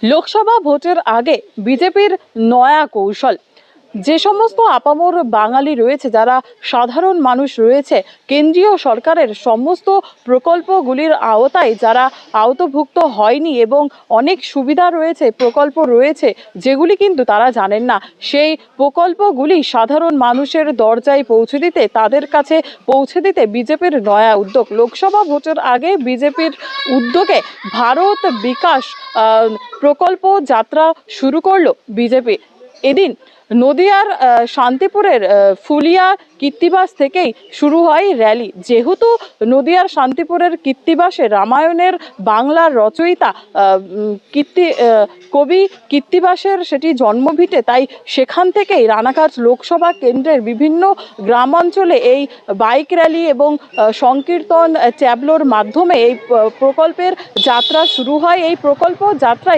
লোকসভা ভোটের আগে বিজেপির নয়া কৌশল। যে সমস্ত আপামর বাঙালি রয়েছে, যারা সাধারণ মানুষ রয়েছে, কেন্দ্রীয় সরকারের সমস্ত প্রকল্পগুলির আওতায় যারা আওতভুক্ত হয়নি এবং অনেক সুবিধা রয়েছে, প্রকল্প রয়েছে যেগুলি কিন্তু তারা জানেন না, সেই প্রকল্পগুলি সাধারণ মানুষের দরজায় পৌঁছে দিতে, তাদের কাছে পৌঁছে দিতে বিজেপির নয়া উদ্যোগ। লোকসভা ভোটের আগে বিজেপির উদ্যোগে ভারত বিকাশ প্রকল্প যাত্রা শুরু করলো বিজেপি। এদিন নদিয়ার শান্তিপুরের ফুলিয়া কীর্তিবাস থেকেই শুরু হয় র্যালি। যেহেতু নদিয়ার শান্তিপুরের কীর্তিবাসে রামায়ণের বাংলার রচয়িতা কবি কীর্তিবাসের সেটি জন্মভিটে, তাই সেখান থেকেই রানাঘাট লোকসভা কেন্দ্রের বিভিন্ন গ্রামাঞ্চলে এই বাইক র্যালি এবং সংকীর্তন ট্যাবলোর মাধ্যমে এই প্রকল্পের যাত্রা শুরু হয়। এই প্রকল্প যাত্রায়